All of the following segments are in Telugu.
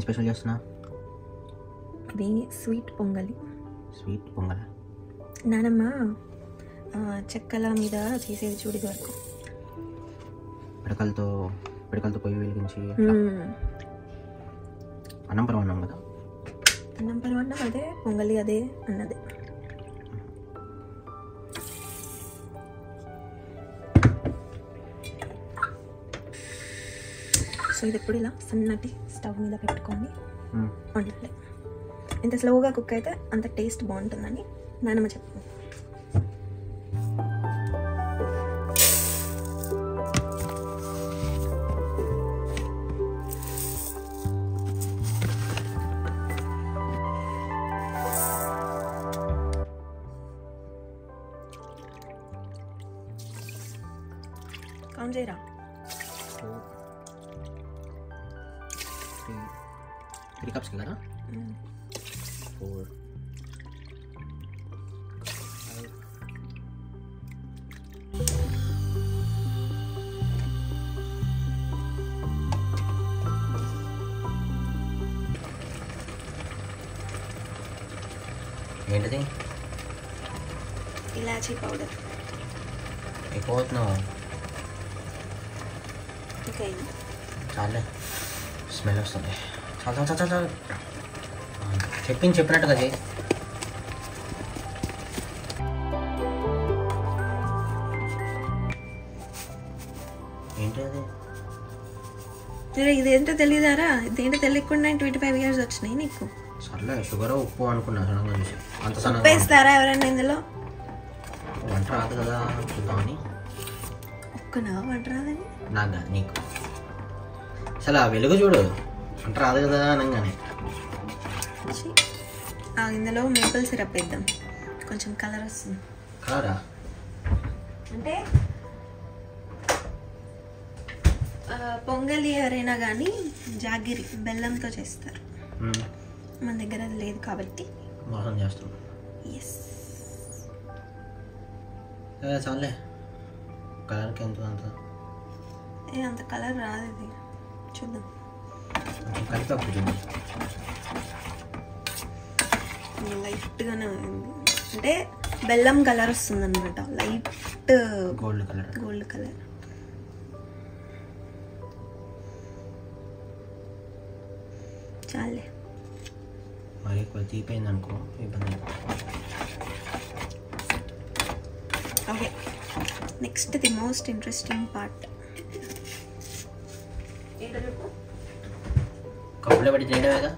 ఏం స్పెషల్ చేస్తున్నా? ఇది స్వీట్ పొంగలి. స్వీట్ పొంగల్ నానమ్మ చెక్కల మీద చేసేది చూడు వరకు పిడకలతో పొయ్యి వెలిగించి అన్నం పరమాన్నం కదా. అన్నం పరమాన్నం అదే, పొంగలి అదే అన్నదే. సో ఇది ఎప్పుడు ఇలా సన్నటి స్టవ్ మీద పెట్టుకొని వండాలి. ఎంత స్లోగా కుక్ అయితే అంత టేస్ట్ బాగుంటుందని నానమ్మ చెప్తుంది. కౌంట్ చేయరా? 3 cups కదా. 4 ఏంటిది? ఇలాచీ పౌడర్. ఎక్కువ అవుతున్నావు. ఓకే చాలే, స్మెల్ వస్తుంది. చాలా చాలా చాలా చెప్పినట్టుగా చేయి. ఏంటి అది? ఇదేంటో తెలియదారా? ఇదేంటో తెలియకుండా 25 years వచ్చినాయి నీకు. సర్లే, షుగర్ ఉప్పు అనుకున్నా సడన్గా చూసి. అంత ఉప్పు వేస్తారా ఎవరన్నా ఇందులో? వంట రాదు కదా చూద్దామని. ఒక్కనా వంట రాదని? నాకు కాదు, నీకు. అసలు ఆ వెలుగు చూడు, వంట రాదు కదా అనగానే. ఇందులో మేపుల్ సిరప్ వేద్దాం, కొంచెం కలర్ వస్తుంది. కలరా? అంటే పొంగలి ఎవరైనా కానీ జాగిరి బెల్లంతో చేస్తారు. మన దగ్గర అది లేదు కాబట్టి మోసం చేస్తాం. ఎస్, చాలే. కలర్కి ఎంత అంత కలర్ రాదు. ఇది చూద్దాం. కలిపి చూద్దాం. లైట్గానే ఉంది, అంటే బెల్లం కలర్ వస్తుంది అనమాట. Light gold colour. చాలే. మరి ఎక్కువ తీపోయింది అనుకో ఇబ్బంది. Okay, next the most interesting part. కప్పులో పెట్టి తినడమేగా.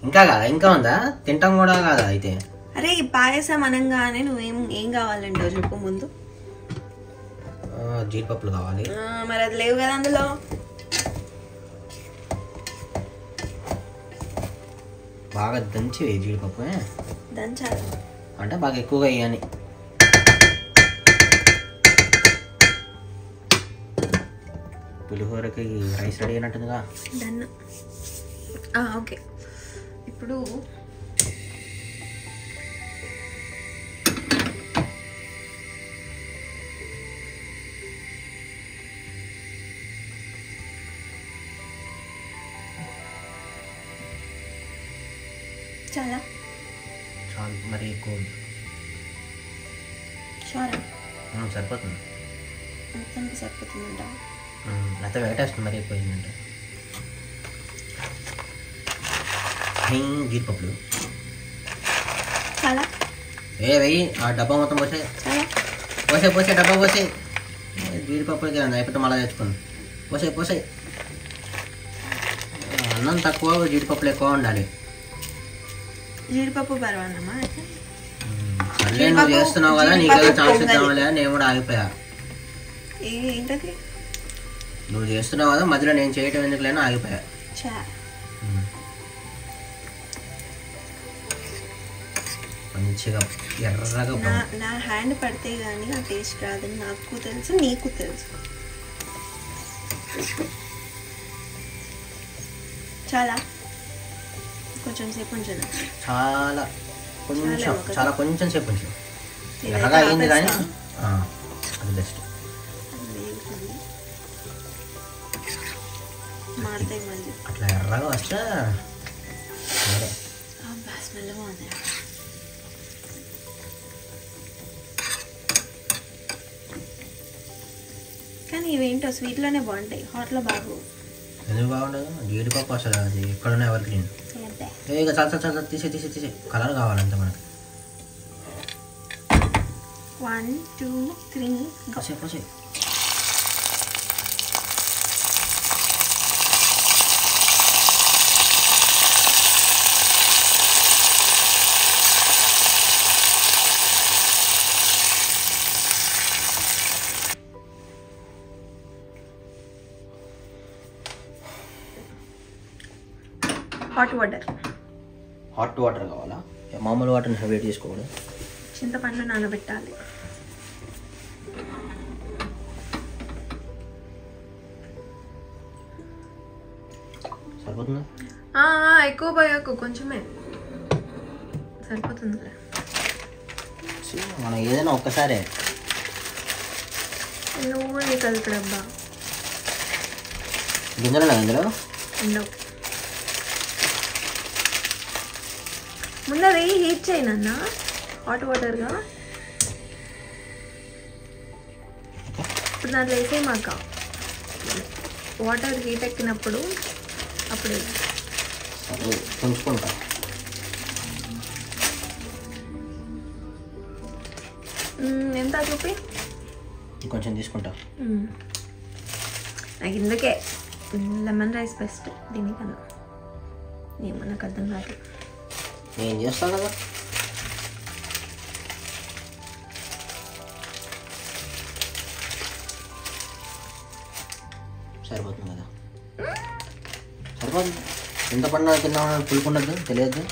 ఇంకా కాదా? ఇంకా ఉందా? తింటాం కూడా కాదా అయితే? అరే ఈ పాయసం అనగానే ఏం కావాలండి చెప్పు ముందు. జీడిపప్పులు కావాలి. మరి అది లేవు కదా అందులో. బాగా దంచి జీడిపప్పు. దంచాలి అంటే బాగా ఎక్కువగా వేయాలి. పులిహోరకి రైస్ రెడీ అయినట్టుందిగా. డన్. ఓకే, ఇప్పుడు చాలా మరి ఎక్కువ సరిపోతుంది. మొత్తానికి సరిపోతుందంట. లేకపోతే వేటేస్తుంది మరి ఎక్కువైందంటే. జీడిపప్పులు చాలా వెయ్యి. ఆ డబ్బా మొత్తం పోసే డబ్బా పోసే. జీడిపప్పులకి అయిపోతే మళ్ళీ తెచ్చుకోండి. పోసే. అన్నం తక్కువ, జీడిపప్పులు ఎక్కువ ఉండాలి. జీడిపప్పు పర్వాలమ్మా. సర్లే, నువ్వు చేస్తున్నావు కదా, నీకేదో ఛాన్స్ ఇద్దాంలే. నేను కూడా ఆగిపోయా. ఏంటది? నువ్వు చేస్తున్నావు కదా, మధ్యలో నేను చేయటం ఎందుకులేనా ఆగిపోయా. మంచిగా ఎర్రగా నా హ్యాండ్ పడితే కానీ ఆ టేస్ట్ రాదని నాకు తెలుసు, నీకు తెలుసు. చాలా కొంచెం సేపు ఉంచాను. కొంచెం సేపు ఉంచాను. ఎర్రగా అయింది కానీ అది బెస్ట్. మాడతాయి మళ్ళీ. అట్లా ఎర్రగా వస్తే సరే. స్మెల్ బాగుంది. కానీ ఇవేంటో స్వీట్లోనే బాగుంటాయి, హాట్లో బాగు. ఎందుకు బాగుండదు? జీడిపప్పు అసలు అది ఎక్కడున్నా ఎవరి గ్రీన్. ఇక చాలా తీసే కలర్ కావాలంటే మనకి. 1 2 3 పోసే. హాట్ వాటర్ కావాలా? మామూలు వాటర్ని వేడి చేసుకోకూడదు. చింతపండు నానబెట్టాలి. సరిపోతుందా? ఎక్కువ పోయాకు, కొంచెమే సరిపోతుందిలే. మనం ఏదైనా ఒక్కసారే నువ్వు నీ కలిపడబ్బా. గింజలు ఇందులో ఉండవు. ముందర హీట్ చేయనన్నా హాట్ వాటర్గా. ఇప్పుడు దాంట్లో వేసేమాక వాటర్ హీట్ ఎక్కినప్పుడు అప్పుడు ఉంచుకుంటా. ఎంత చూపి కొంచెం తీసుకుంటా. నాకు ఇందుకే లెమన్ రైస్ బెస్ట్ దీనికన్నా. ఏమో నాకు అర్థం కాదు. నేను చేస్తాను కదా. సరిపోతుంది కదా? సరిపోతుంది. ఎంత పండుగ కింద పులుకుండద్దు, తెలియద్దు.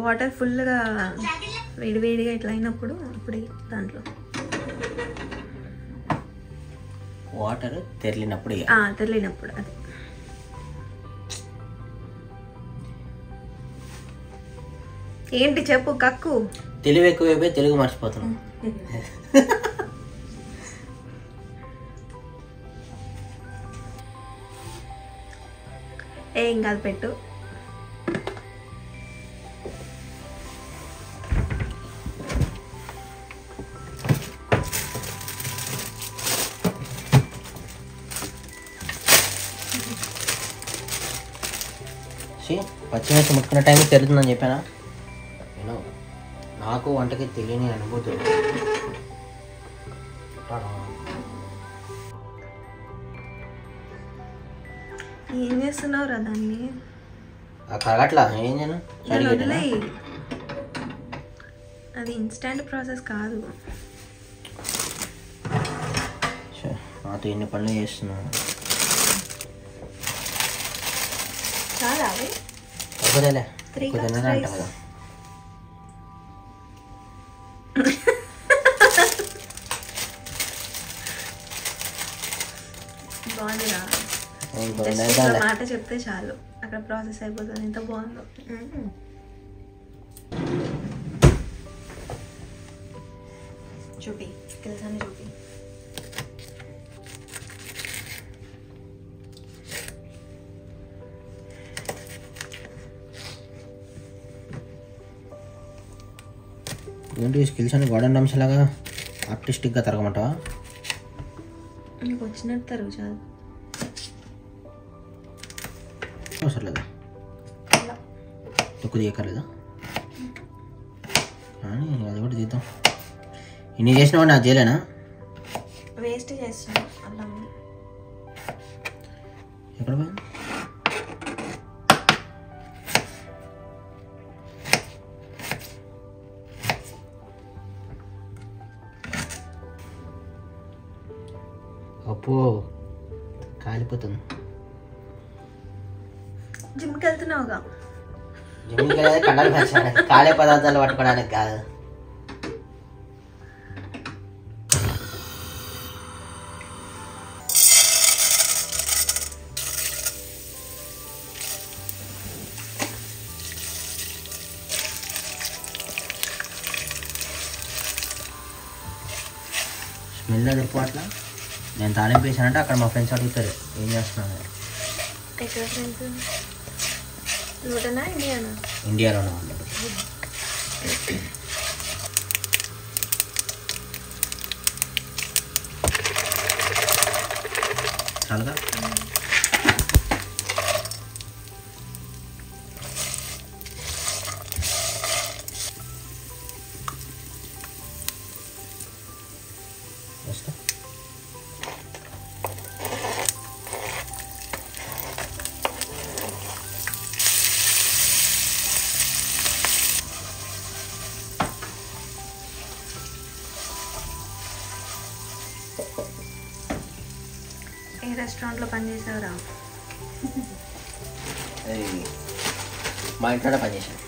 వాటర్ ఫుల్గా వేడివేడిగా ఇట్లా అయినప్పుడు అప్పుడు దాంట్లో వాటర్ తెరిలినప్పుడు తెరిలినప్పుడు అది. ఏంటి చెప్పు కక్కు. తెలివి ఎక్కువైపోయి తెలుగు మర్చిపోతున్నాం. ఏం కాదు, పెట్టు. పచ్చిమిర్చి ముట్టుకునే టైంకి తెరుతుందని చెప్పానా? నాకు వంటకి తెలియని అనుభూతి. ఏం చేస్తున్నావు రా దాన్ని? కరగట్లా. ఏం చేయను? అది ఇన్స్టెంట్ ప్రాసెస్ కాదు. నాతో ఎన్ని పనులు చేస్తున్నాను. చాలా అవి ఒకదేలే అంట కదా. బాగుందిరా. మాట చెప్తే చాలు అక్కడ ప్రాసెస్ అయిపోతుంది. ఎంత బాగుందో. చూపి స్కిల్స్ అని చూపి. ఏంటి స్కిల్స్ అని గార్డెన్ రమ్స్ లాగా ఆర్టిస్టిక్గా తరగమంటావా? నీకు వచ్చినట్టు తరుగు చాలు. అవసరం లేదా? తక్కువ తీయక్కర్లేదా? కానీ అది కూడా తీద్దాం. ఇన్ని చేసినావా? నాకు చేయలేనా? వేస్ట్ చేస్తున్నా. అల్లం ఎక్కడ పోయింది? అప్పో కాలిపోతుంది. జిమ్కి వెళ్తున్నావుగా? జిమ్కి వెళ్ళేది కండలు పెంచడానికి, కాలే పదార్థాలు పట్టుకోవడానికి కాదు. స్మెల్ అది ఎక్కువ అట్లా నేను తాలింపు వేసానంటే అక్కడ మా ఫ్రెండ్స్ అడుగుతారు ఏం చేస్తున్నాను. ఎక్కడ ఫ్రెండ్స్? నూటనా ఇండియానా? ఇండియాలోనే ఉంది. చాలుగా. వస్తా. ఏ రెస్టారెంట్లో పనిచేసావురా? మా ఇంట్లోనే పనిచేసాను.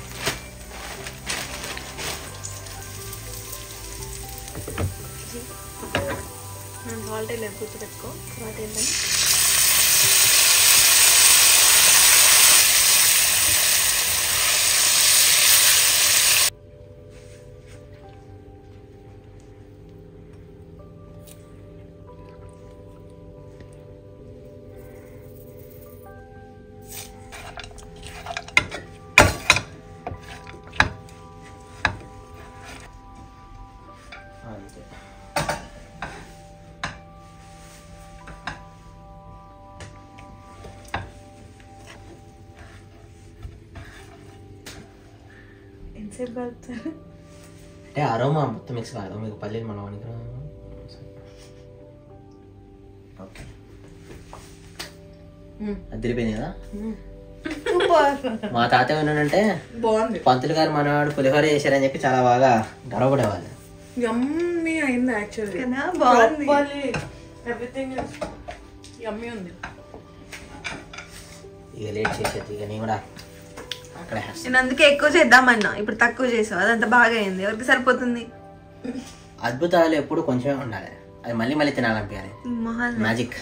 నేను హాలిడే లేదు, గుర్తుపెట్టుకో. తర్వాత ఏంటని అంతే. ఎంతసేపు కలుపుతారు? అంటే అరోమా మొత్తం మిక్స్ కాదు, మీకు పల్లీలు మనం వానికి. ఓకే, అదిరిపోయింది కదా. మా తాత ఏమన్నాడంటే బాగుంది, పంతులు గారు మనవాడు పులిహోర చేశారని చెప్పి చాలా బాగా గర్వపడేవాళ్ళు. యమ్మీ అయింది యాక్చువల్లీ. బాగుంది, ఎవ్రీథింగ్ యమ్మీ ఉంది. ఇక లేట్ చేసేది, ఇక నేను కూడా అక్కడ నేను అందుకే ఎక్కువ చేద్దామన్నా, ఇప్పుడు తక్కువ చేసావు, అదంతా బాగా అయింది. ఎవరికి సరిపోతుంది? అద్భుతాలు ఎప్పుడు కొంచెమే ఉండాలి, అది మళ్ళీ మళ్ళీ తినాలనిపించాలి. మొహాలు మ్యాజిక్.